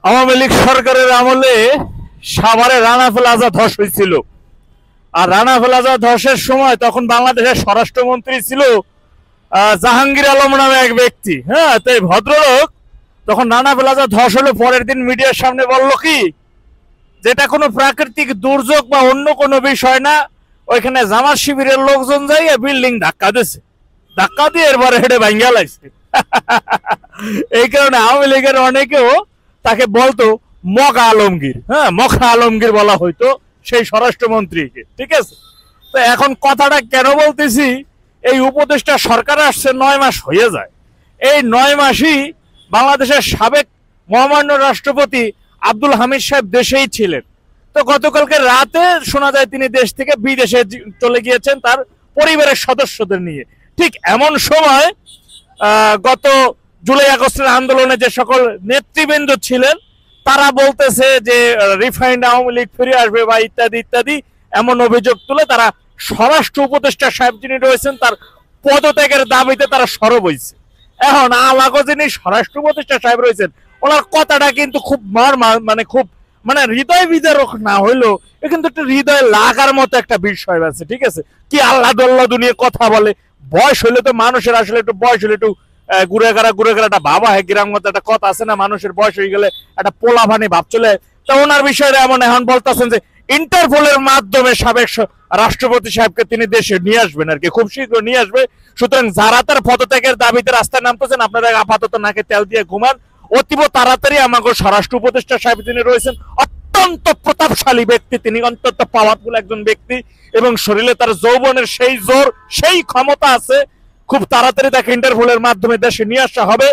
আওয়ামী লীগ সরকারের আমলে সাভারে রানা প্লাজা ধস হয়েছিল। আর রানা প্লাজা ধসের সময় তখন বাংলাদেশের স্বরাষ্ট্রমন্ত্রী ছিল জাহাঙ্গীর আলম নামে এক ব্যক্তি। হ্যাঁ, তো এই ভদ্রলোক তখন রানা প্লাজা ধস হলো পরের দিন মিডিয়ার সামনে বলল কি, যেটা কোনো প্রাকৃতিক দুর্যোগ বা অন্য কোনো বিষয় না, ওইখানে জামাত শিবিরের লোকজন যাই বিল্ডিং ধাক্কা দিয়েছে, ধাক্কা দিয়ে এরপরে হেঁটে ভাঙ্গা লাগছে। এই কারণে আওয়ামী লীগের অনেকেও তাকে বলতো মখা আলমগীর। হ্যাঁ, মখা আলমগীর বলা হইতো সেই স্বরাষ্ট্রমন্ত্রীকে। ঠিক আছে, তো এখন কথাটা কেন বলতেছি, এই উপদেষ্টা সরকার আসছে 9 মাস হয়ে যায়। এই 9 মাসই বাংলাদেশের সাবেক মহামান্য রাষ্ট্রপতি আব্দুল হামিদ সাহেব দেশেই ছিলেন। তো গতকালকে রাতে শোনা যায় তিনি দেশ থেকে বিদেশে চলে গিয়েছেন তার পরিবারের সদস্যদের নিয়ে। ঠিক এমন সময় গত জুলাই আগস্টের আন্দোলনে যে সকল নেতৃবৃন্দ ছিলেন তারা বলতেছে যে রিফাইন্ড আওয়ামী লীগ ফিরে আসবে বা ইত্যাদি ইত্যাদি এমন অভিযোগ তুলে তারা স্বরাষ্ট্র উপদেষ্টা সাহেব যিনি রয়েছেন তার পদত্যাগের দাবিতে তারা সরব হয়েছে। এখন আমাকে যিনি স্বরাষ্ট্র উপদেষ্টা সাহেব রয়েছেন ওনার কথাটা কিন্তু খুব খুব হৃদয় বিদারক না হইলেও এ কিন্তু একটা হৃদয় লাগার মতো একটা বিষয় আছে। ঠিক আছে, কি আল্লাহ দল্লা দুনিয়া কথা বলে। বয়স হইলে তো মানুষের আসলে একটু বয়স হলে একটু ঘুরে ঘেরা একটা ভাবা হয়, গ্রাম মতো একটা কথা আছে না, মানুষের বয়স হয়ে গেলে একটা পোলা ভানি ভাব চলে। তা ওনার বিষয়ে এমন এখন বলতেছেন যে ইন্টারপোলের মাধ্যমে সাবেক রাষ্ট্রপতি সাহেবকে তিনি দেশে নিয়ে আসবেন, আর কি খুব শীঘ্র নিয়ে আসবে। সুতরাং যারা তার পদত্যাগের দাবিতে রাস্তায় নামতেছেন আপনারা আপাতত নাকে তেল দিয়ে ঘুমান। অতীব তাড়াতাড়ি আমাকে স্বরাষ্ট্র উপদেষ্টা সাহেব তিনি রয়েছেন অত্যন্ত প্রতাপশালী ব্যক্তি, তিনি অত্যন্ত পাওয়ারফুল একজন ব্যক্তি এবং শরীরে তার যৌবনের সেই জোর সেই ক্ষমতা আছে। খুব তাড়াতাড়ি তাকে ইন্টারপোলের মাধ্যমে দেশে নিয়ে আসা হবে।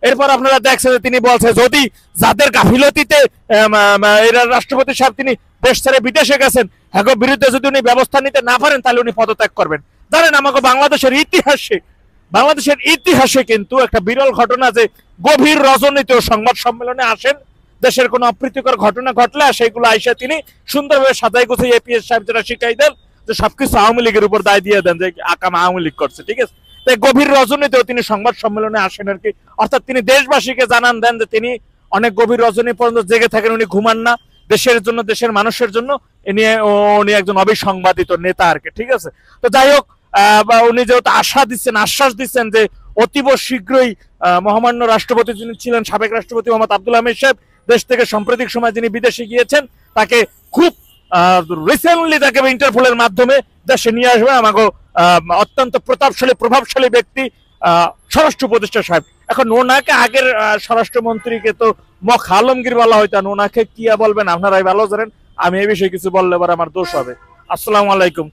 এরপর আপনারা দেখছেন তিনি বলছে যদি যাদের গাফিলতিতে রাষ্ট্রপতি সাহেব তিনি দেশ ছেড়ে বিদেশে গেছেন হ্যাঁ বিরুদ্ধে যদি উনি ব্যবস্থা নিতে না পারেন তাহলে উনি পদত্যাগ করবেন। জানেন আমাকে বাংলাদেশের ইতিহাসে কিন্তু একটা বিরল ঘটনা যে গভীর রজনীতে সংবাদ সম্মেলনে আসেন, দেশের কোনো অপ্রীতিকর ঘটনা ঘটলে সেইগুলো আইসা তিনি সুন্দরভাবে সাজাই গুছিয়ে এপিএস সাহেব যেটা শিখাই দেন যে সবকিছু আওয়ামী লীগের উপর দায় দিয়ে দেন যে আকাম আওয়ামী লীগ করছে। ঠিক আছে, তাই গভীর রজনীতেও তিনি সংবাদ সম্মেলনে আসেন আর কি, অর্থাৎ তিনি দেশবাসীকে জানান দেন যে তিনি অনেক গভীর রজনী পর্যন্ত জেগে থাকেন, উনি ঘুমান না, দেশের জন্য দেশের মানুষের জন্য উনি একজন অবিসংবাদিত নেতা আর কি। ঠিক আছে, তো যাই হোক উনি যেহেতু আশ্বাস দিচ্ছেন যে অতীব শীঘ্রই মহামান্য রাষ্ট্রপতি যিনি ছিলেন সাবেক রাষ্ট্রপতি মোহাম্মদ আব্দুল হামিদ সাহেব দেশ থেকে সাম্প্রতিক সময় যিনি বিদেশে গিয়েছেন তাকে খুব রিসেন্টলি তাকে ইন্টারপোলের মাধ্যমে দেশে নিয়ে আসবে আমাকে অত্যন্ত প্রভাবশালী ব্যক্তি স্বরাষ্ট্র উপদেষ্টা সাহেব। এখন ওনাকে আগের স্বরাষ্ট্রমন্ত্রীকে তো মখা আলমগীর বলা হইতো, ওনাকে কি বলবেন আপনারাই ভালো জানেন, আমি এই বিষয়ে কিছু বললে এবার আমার দোষ হবে। আসসালামু আলাইকুম।